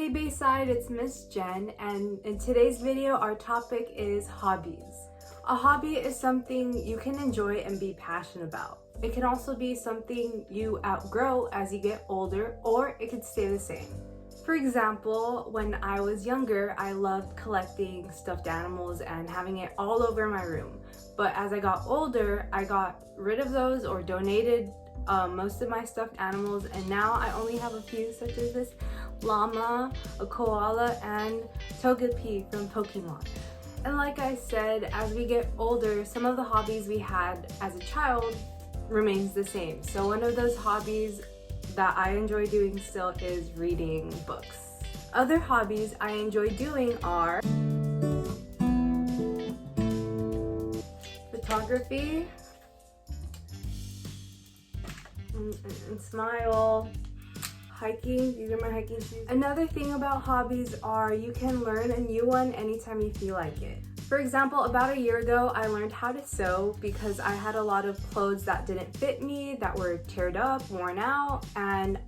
Hey Bayside, it's Miss Jen, and in today's video our topic is hobbies. A hobby is something you can enjoy and be passionate about. It can also be something you outgrow as you get older, or it could stay the same. For example, when I was younger, I loved collecting stuffed animals and having it all over my room. But as I got older, I got rid of those or donated most of my stuffed animals, and now I only have a few, such as this llama, a koala, and Togepi from Pokemon. And like I said, as we get older, some of the hobbies we had as a child remains the same. So one of those hobbies that I enjoy doing still is reading books. Other hobbies I enjoy doing are photography, and smile, hiking. These are my hiking shoes. Another thing about hobbies are you can learn a new one anytime you feel like it. For example, about a year ago, I learned how to sew because I had a lot of clothes that didn't fit me, that were teared up, worn out, and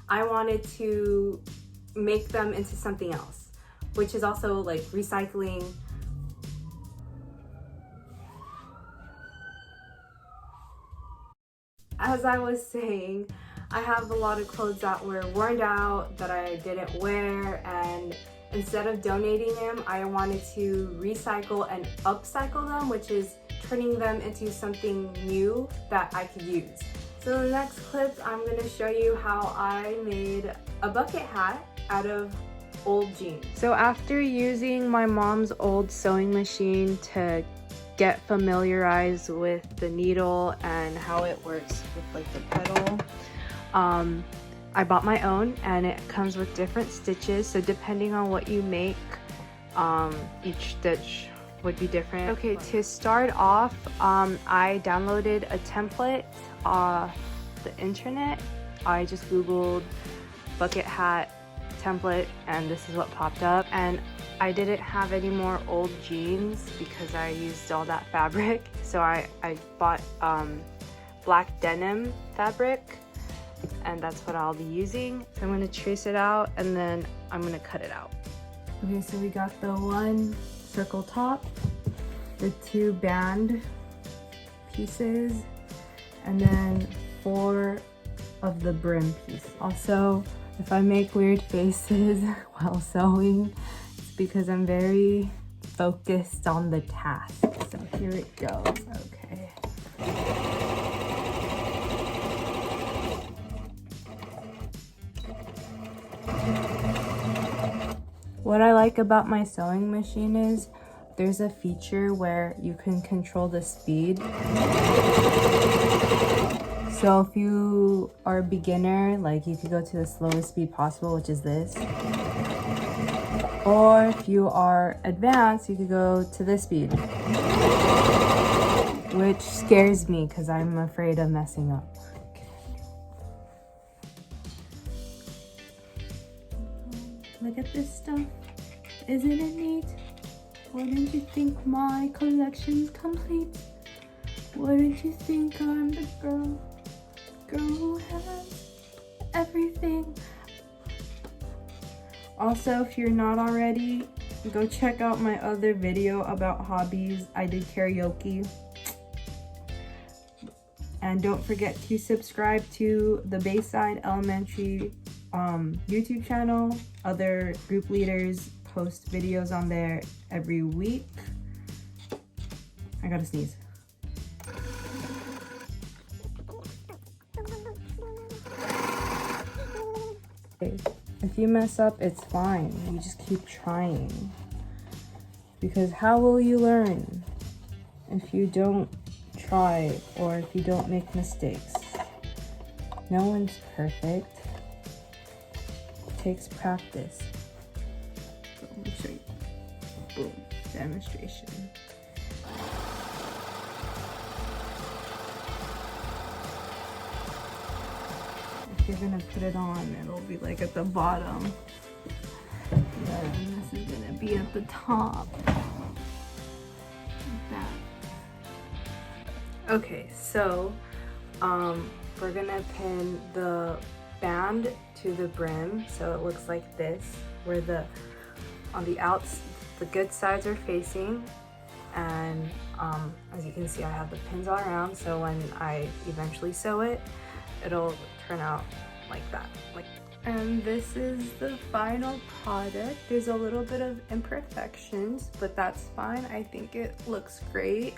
I wanted to make them into something else, which is also like recycling. As I was saying, I have a lot of clothes that were worn out, that I didn't wear, and instead of donating them, I wanted to recycle and upcycle them, which is turning them into something new that I could use. So in the next clip, I'm gonna show you how I made a bucket hat out of old jeans. So after using my mom's old sewing machine to get familiarized with the needle and how it works with like the pedal, I bought my own, and it comes with different stitches, so depending on what you make, each stitch would be different. Okay, to start off, I downloaded a template off the internet. I just googled bucket hat template and this is what popped up, and I didn't have any more old jeans because I used all that fabric, so I bought black denim fabric, and that's what I'll be using. So I'm going to trace it out and then I'm going to cut it out. Okay, so we got the one circle top, the two band pieces, and then 4 of the brim piece. Also, if I make weird faces while sewing, it's because I'm very focused on the task. So here it goes. Okay. What I like about my sewing machine is there's a feature where you can control the speed. So if you are a beginner, like you could go to the slowest speed possible, which is this. Or if you are advanced, you could go to this speed, which scares me because I'm afraid of messing up. Look at this stuff. Isn't it neat? Wouldn't you think my collection's complete? Wouldn't you think I'm the girl who has everything? Also, if you're not already, go check out my other video about hobbies. I did karaoke. And don't forget to subscribe to the Bayside Elementary YouTube channel. Other group leaders post videos on there every week. I gotta sneeze. If you mess up, it's fine. You just keep trying. Because how will you learn if you don't try or if you don't make mistakes? No one's perfect. It takes practice. So let me show you. Boom. Demonstration. If you're gonna put it on, it'll be like at the bottom. And this is gonna be at the top. Like that. Okay, so we're gonna pin the band to the brim so it looks like this. where on the outs the good sides are facing, and as you can see, I have the pins all around, so when I eventually sew it, it'll turn out like that. And this is the final product. There's a little bit of imperfections, but that's fine. I think it looks great.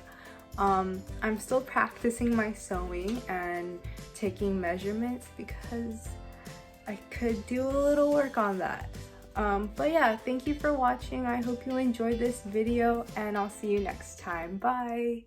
I'm still practicing my sewing and taking measurements because I could do a little work on that. But yeah, thank you for watching. I hope you enjoyed this video, and I'll see you next time. Bye!